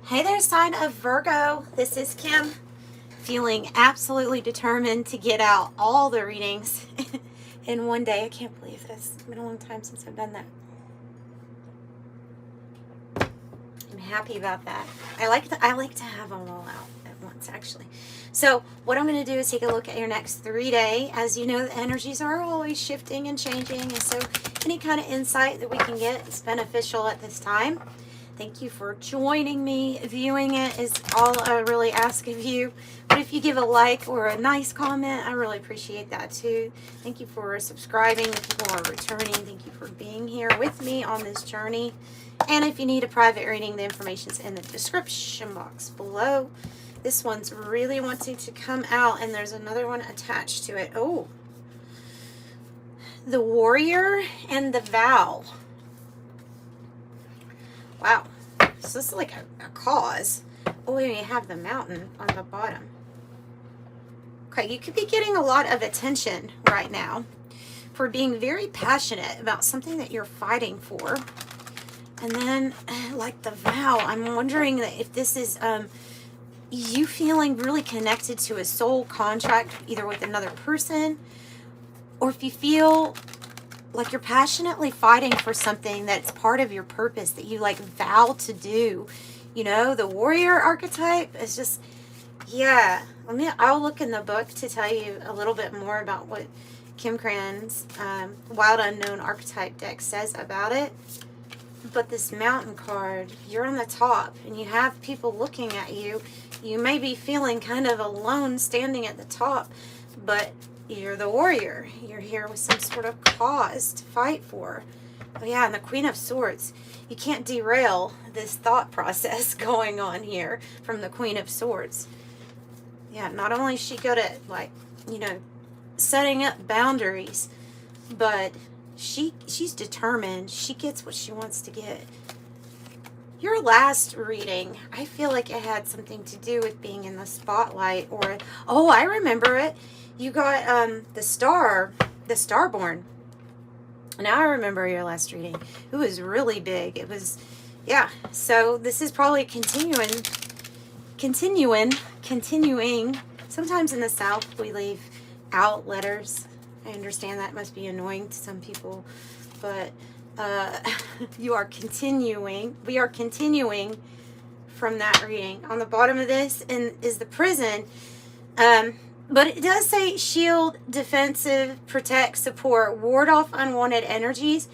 Hey there, sign of Virgo. This is Kim, feeling absolutely determined to get out all the readings in one day. I can't believe this. It's been a long time since I've done that. I'm happy about that. I like to have them all out at once, actually. So what I'm going to do is take a look at your next 3 day. As you know, the energies are always shifting and changing, and so any kind of insight that we can get is beneficial at this time. Thank you for joining me. Viewing it is all I really ask of you. But if you give a like or a nice comment, I really appreciate that too. Thank you for subscribing. If people are returning, thank you for being here with me on this journey. And if you need a private reading, the information's in the description box below. This one's really wanting to come out, and there's another one attached to it. Oh, the warrior and the vow. Wow, so this is like a cause. Oh, and you have the mountain on the bottom. Okay, you could be getting a lot of attention right now for being very passionate about something that you're fighting for. And then, like the vow, I'm wondering if this is you feeling really connected to a soul contract, either with another person, or if you feel like you're passionately fighting for something that's part of your purpose that you like vow to do. You know, the warrior archetype is just, yeah. I'll look in the book to tell you a little bit more about what Kim Krans Wild Unknown archetype deck says about it. But this mountain card, you're on the top and you have people looking at you. You may be feeling kind of alone standing at the top, but you're the warrior. You're here with some sort of cause to fight for. Oh yeah, and the Queen of Swords. You can't derail this thought process going on here from the Queen of Swords. Yeah, not only is she good at, like, you know, setting up boundaries, but she's determined. She gets what she wants to get. Your last reading, I feel like it had something to do with being in the spotlight, or, oh, I remember it. You got the Starborn. Now I remember your last reading. It was really big. It was, yeah. So this is probably continuing. Sometimes in the South we leave out letters. I understand that must be annoying to some people, but you are continuing. We are continuing from that reading. On the bottom of this is the prison. But it does say shield, defensive, protect, support, ward off unwanted energies.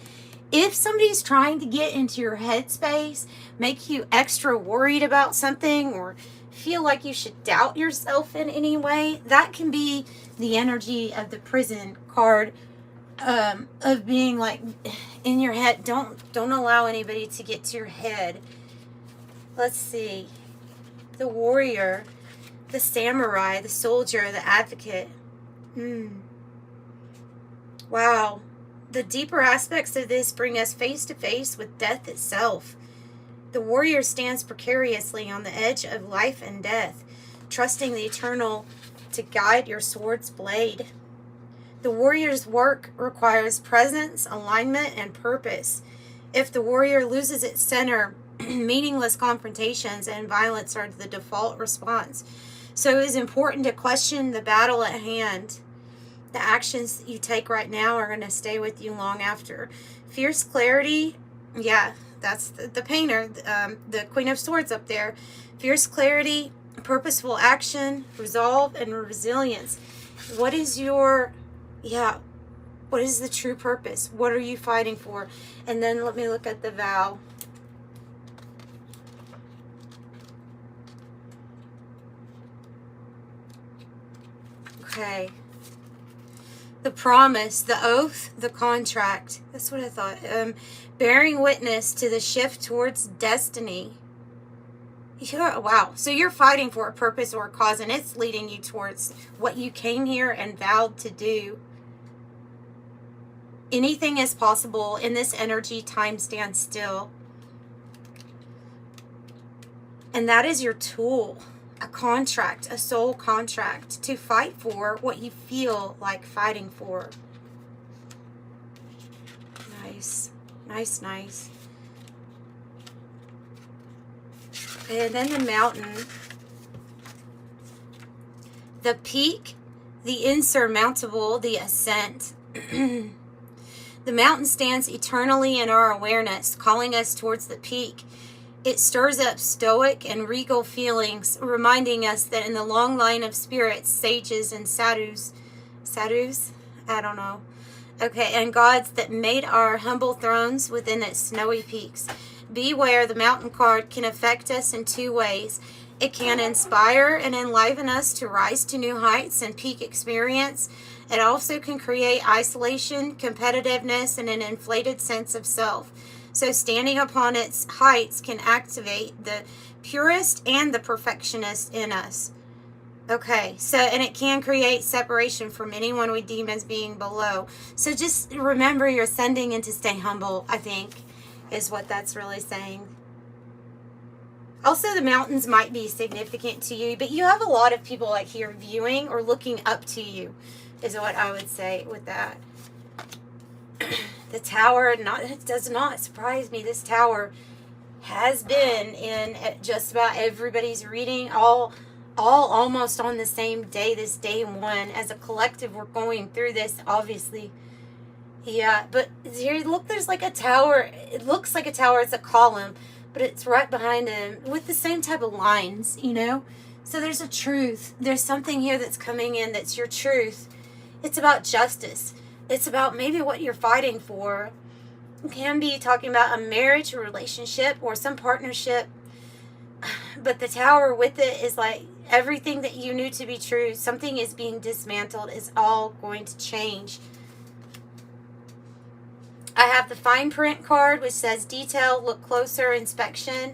If somebody's trying to get into your headspace, make you extra worried about something, or feel like you should doubt yourself in any way, that can be the energy of the prison card, of being like in your head. Don't allow anybody to get to your head. Let's see. The warrior, the samurai, the soldier, the advocate. Wow. The deeper aspects of this bring us face to face with death itself. The warrior stands precariously on the edge of life and death, trusting the eternal to guide your sword's blade. The warrior's work requires presence, alignment, and purpose. If the warrior loses its center, meaningless confrontations and violence are the default response. So it is important to question the battle at hand. The actions that you take right now are going to stay with you long after. Fierce clarity, yeah, that's the painter, the Queen of Swords up there. Fierce clarity, purposeful action, resolve, and resilience. What is your, what is the true purpose? What are you fighting for? And then let me look at the vow. Okay. The promise, the oath, the contract. That's what I thought. Bearing witness to the shift towards destiny. Wow. So you're fighting for a purpose or a cause, and it's leading you towards what you came here and vowed to do. Anything is possible in this energy. Time stands still. And that is your tool. A contract, a soul contract, to fight for what you feel like fighting for. Nice. Nice, nice. Okay, and then the mountain. The peak, the insurmountable, the ascent. The mountain stands eternally in our awareness, calling us towards the peak. It stirs up stoic and regal feelings, reminding us that in the long line of spirits, sages and sadhus, I don't know. Okay, and gods that made our humble thrones within its snowy peaks. Beware, the mountain card can affect us in two ways. It can inspire and enliven us to rise to new heights and peak experience. It also can create isolation, competitiveness, and an inflated sense of self. So standing upon its heights can activate the purist and the perfectionist in us. Okay, so, and it can create separation from anyone we deem as being below. So just remember you're ascending and to stay humble, I think, is what that's really saying. Also, the mountains might be significant to you, but you have a lot of people like here viewing or looking up to you, is what I would say with that. The tower, it does not surprise me. This tower has been in just about everybody's reading, all almost on the same day, this day one. As a collective, we're going through this, obviously. Yeah, but here, look, there's like a tower. It looks like a tower. It's a column, but it's right behind him with the same type of lines, you know? So there's a truth. There's something here that's coming in that's your truth. It's about justice. It's about maybe what you're fighting for. It can be talking about a marriage, a relationship, or some partnership. But the tower with it is like everything that you knew to be true. Something is being dismantled. It's all going to change. I have the fine print card, which says detail, look closer, inspection.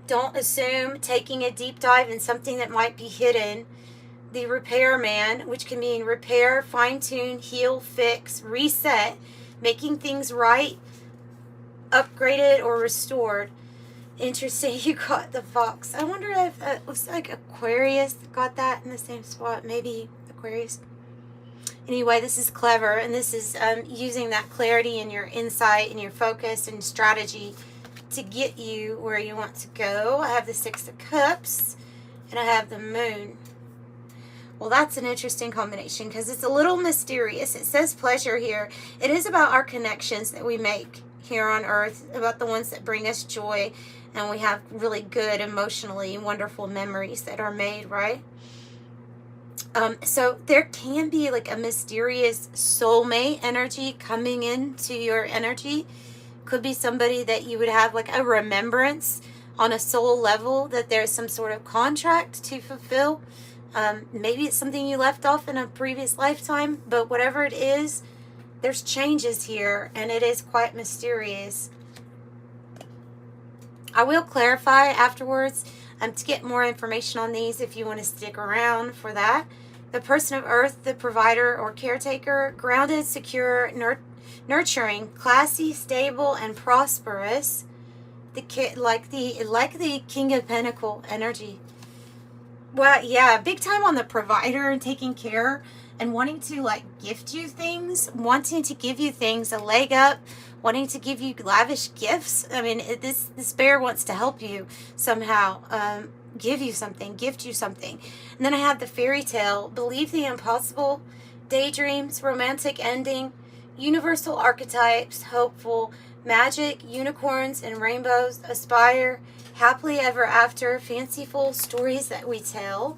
Don't assume, taking a deep dive in something that might be hidden. The repairman, which can mean repair, fine-tune, heal, fix, reset, making things right, upgraded, or restored. Interesting, you got the fox. I wonder if it looks like Aquarius got that in the same spot. Maybe Aquarius. Anyway, this is clever, and this is using that clarity and your insight and your focus and strategy to get you where you want to go. I have the Six of Cups, and I have the Moon. Well, that's an interesting combination because it's a little mysterious. It says pleasure here. It is about our connections that we make here on Earth, about the ones that bring us joy, and we have really good, emotionally wonderful memories that are made, right? So there can be like a mysterious soulmate energy coming into your energy. Could be somebody that you would have like a remembrance on a soul level, that there's some sort of contract to fulfill. Maybe it's something you left off in a previous lifetime, but whatever it is, there's changes here, and it is quite mysterious. I will clarify afterwards to get more information on these if you want to stick around for that. The person of Earth, the provider or caretaker, grounded, secure, nurturing, classy, stable, and prosperous. Like the King of Pentacle energy. Well, yeah, big time on the provider and taking care and wanting to like gift you things, wanting to give you things, a leg up, wanting to give you lavish gifts. I mean, this bear wants to help you somehow, give you something, gift you something. And then I have the fairy tale, believe the impossible, daydreams, romantic ending, universal archetypes, hopeful, magic, unicorns and rainbows, aspire, happily ever after, fanciful stories that we tell.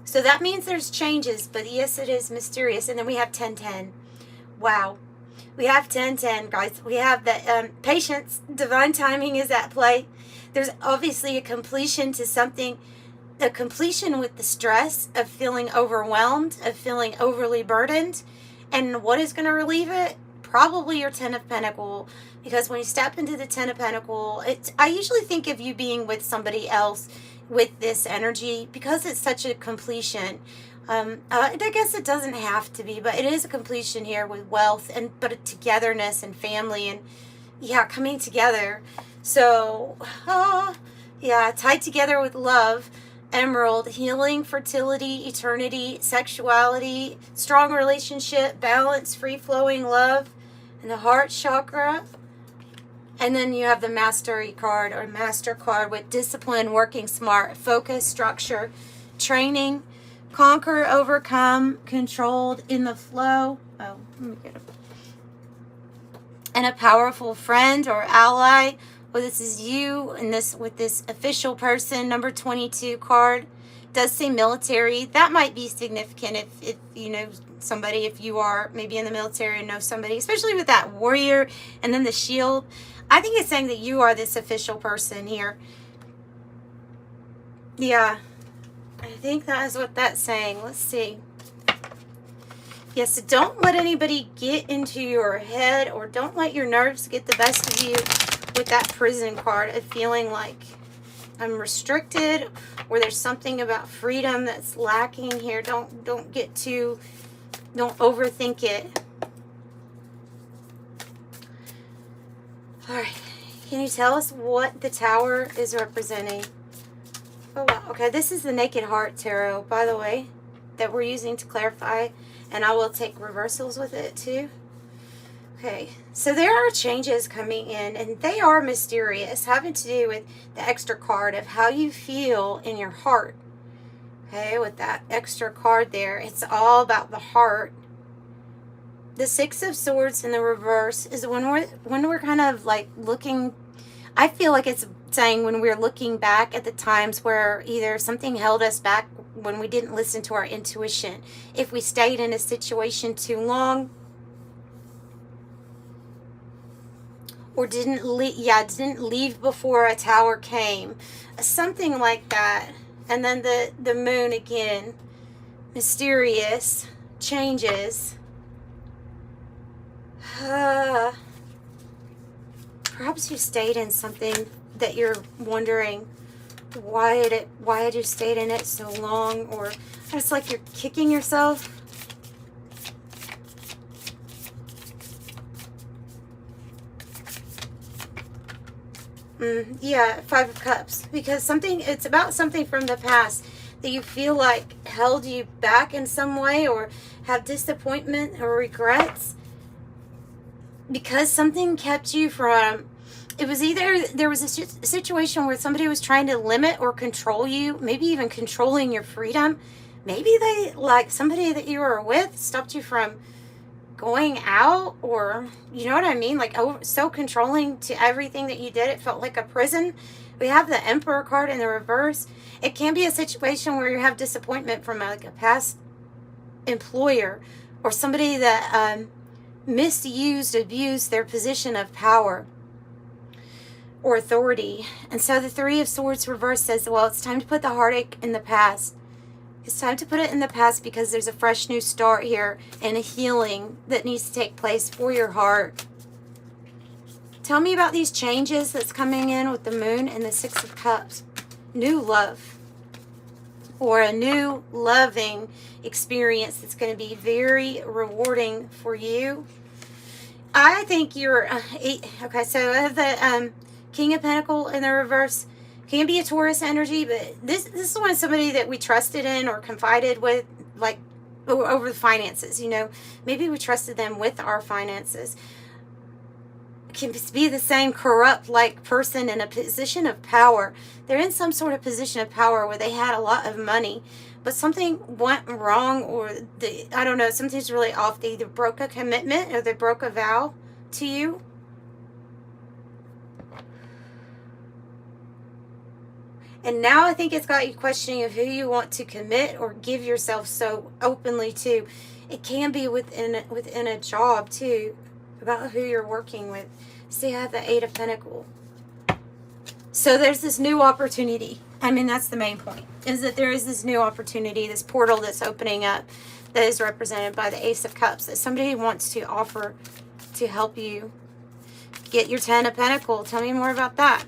So that means there's changes, but yes, it is mysterious. And then we have 1010. Wow. We have 1010, guys. We have the patience, divine timing is at play. There's obviously a completion to something, a completion with the stress of feeling overwhelmed, of feeling overly burdened. And what is going to relieve it? Probably your 10 of Pentacles, because when you step into the 10 of Pentacles, I usually think of you being with somebody else with this energy because it's such a completion. I guess it doesn't have to be, but it is a completion here with wealth but a togetherness and family and yeah, coming together. So, yeah, tied together with love, emerald, healing, fertility, eternity, sexuality, strong relationship, balance, free-flowing love, and the heart chakra. And then you have the mastery card or master card with discipline, working smart, focus, structure, training, conquer, overcome, controlled, in the flow. Oh, let me get it. And a powerful friend or ally. Well, this is you and this with this official person. Number 22 card does say military. That might be significant if you know somebody, if you are maybe in the military and know somebody, especially with that warrior and then the shield. I think it's saying that you are this official person here. Yeah, I think that is what that's saying. Let's see. Yes, so don't let anybody get into your head, or don't let your nerves get the best of you with that prison card of feeling like I'm restricted, or there's something about freedom that's lacking here. Don't overthink it. All right, can you tell us what the Tower is representing? Oh, wow. Okay, this is the Naked Heart Tarot, by the way, that we're using to clarify, and I will take reversals with it too. Okay, so there are changes coming in, and they are mysterious, having to do with the extra card of how you feel in your heart. Okay, with that extra card there, it's all about the heart. The Six of Swords in the reverse is when we're kind of like looking, I feel like it's saying when we're looking back at the times where either something held us back when we didn't listen to our intuition, if we stayed in a situation too long, or didn't leave before a tower came, something like that. And then the moon again, mysterious changes. Perhaps you stayed in something that you're wondering why had you stayed in it so long, or it's like you're kicking yourself. Yeah, Five of Cups, because it's about something from the past that you feel like held you back in some way, or have disappointment or regrets because something kept you from, it was either there was a situation where somebody was trying to limit or control you, maybe even controlling your freedom. Maybe they, like somebody that you were with, stopped you from going out, or you know what I mean, like so controlling to everything that you did, it felt like a prison. We have the Emperor card in the reverse. It can be a situation where you have disappointment from like a past employer, or somebody that abused their position of power or authority. And so the Three of Swords reverse says, well, it's time to put the heartache in the past. It's time to put it in the past, because there's a fresh new start here and a healing that needs to take place for your heart. Tell me about these changes that's coming in with the moon and the Six of Cups. New love, or a new loving experience that's going to be very rewarding for you. I think you're okay, so I have the King of Pentacles in the reverse. Can be a Taurus energy, but this is when somebody that we trusted in or confided with, like over the finances, you know, maybe we trusted them with our finances. It can be the same corrupt like person in a position of power. They're in some sort of position of power where they had a lot of money, but something went wrong, or I don't know, something's really off. They either broke a commitment or they broke a vow to you. And now I think it's got you questioning of who you want to commit or give yourself so openly to. It can be within a job too, about who you're working with. See, I have the Eight of Pentacles. So there's this new opportunity. I mean, that's the main point, is that there is this new opportunity, this portal that's opening up, that is represented by the Ace of Cups, that somebody wants to offer to help you get your Ten of Pentacles. Tell me more about that.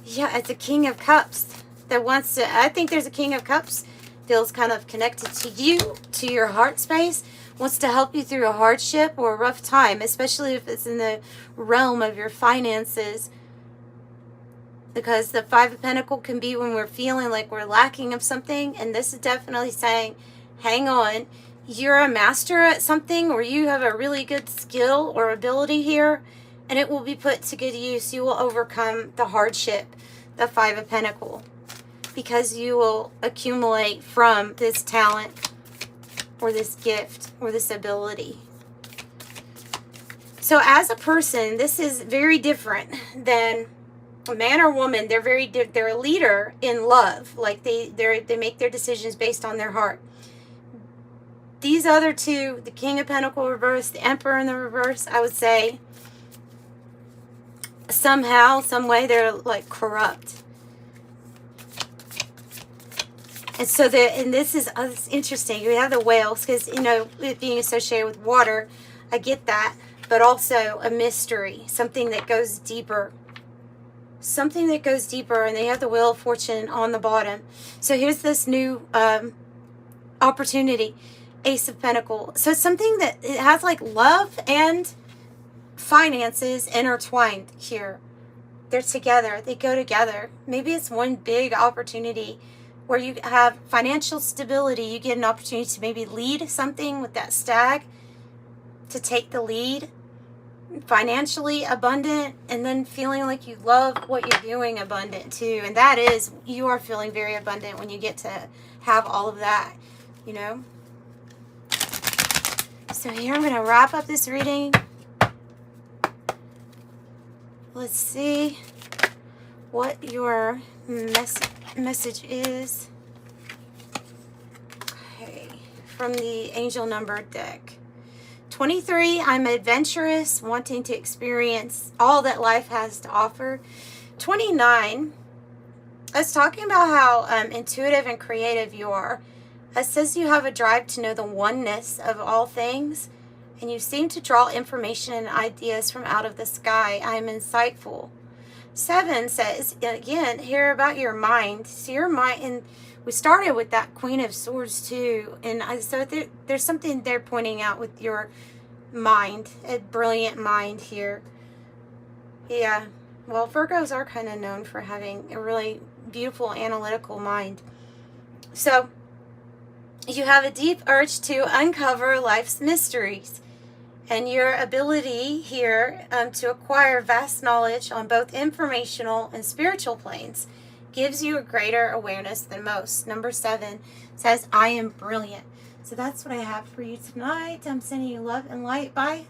Yeah, it's a King of Cups that wants to, I think there's a King of Cups, feels kind of connected to you, to your heart space, wants to help you through a hardship or a rough time, especially if it's in the realm of your finances. Because the Five of Pentacles can be when we're feeling like we're lacking of something, and this is definitely saying, hang on, you're a master at something, or you have a really good skill or ability here, and it will be put to good use. You will overcome the hardship, the Five of Pentacles, because you will accumulate from this talent or this gift or this ability. So as a person, this is very different than a man or woman. They're a leader in love. Like they make their decisions based on their heart. These other two, the King of Pentacles reverse, the Emperor in the reverse, I would say somehow, some way, they're like corrupt. And so this is it's interesting. We have the whales because, you know, it being associated with water, I get that. But also a mystery, something that goes deeper. Something that goes deeper, and they have the Wheel of Fortune on the bottom. So here's this new opportunity, Ace of Pentacles. So it's something that it has like love and finances intertwined here. They're together. They go together. Maybe it's one big opportunity where you have financial stability. You get an opportunity to maybe lead something with that stag, to take the lead, financially abundant, and then feeling like you love what you're doing abundant too. And that is, you are feeling very abundant when you get to have all of that, you know. So here I'm going to wrap up this reading. Let's see what your message is. Okay, from the angel number deck. 23, I'm adventurous, wanting to experience all that life has to offer. 29, it's talking about how intuitive and creative you are. It says you have a drive to know the oneness of all things, and you seem to draw information and ideas from out of the sky. I am insightful. 7 says, again, hear about your mind. So your mind, and we started with that Queen of Swords too, and so there's something they're pointing out with your mind, a brilliant mind here. Yeah, well, Virgos are kind of known for having a really beautiful analytical mind. So you have a deep urge to uncover life's mysteries, and your ability here to acquire vast knowledge on both informational and spiritual planes gives you a greater awareness than most. Number 7 says, I am brilliant. So that's what I have for you tonight. I'm sending you love and light. Bye.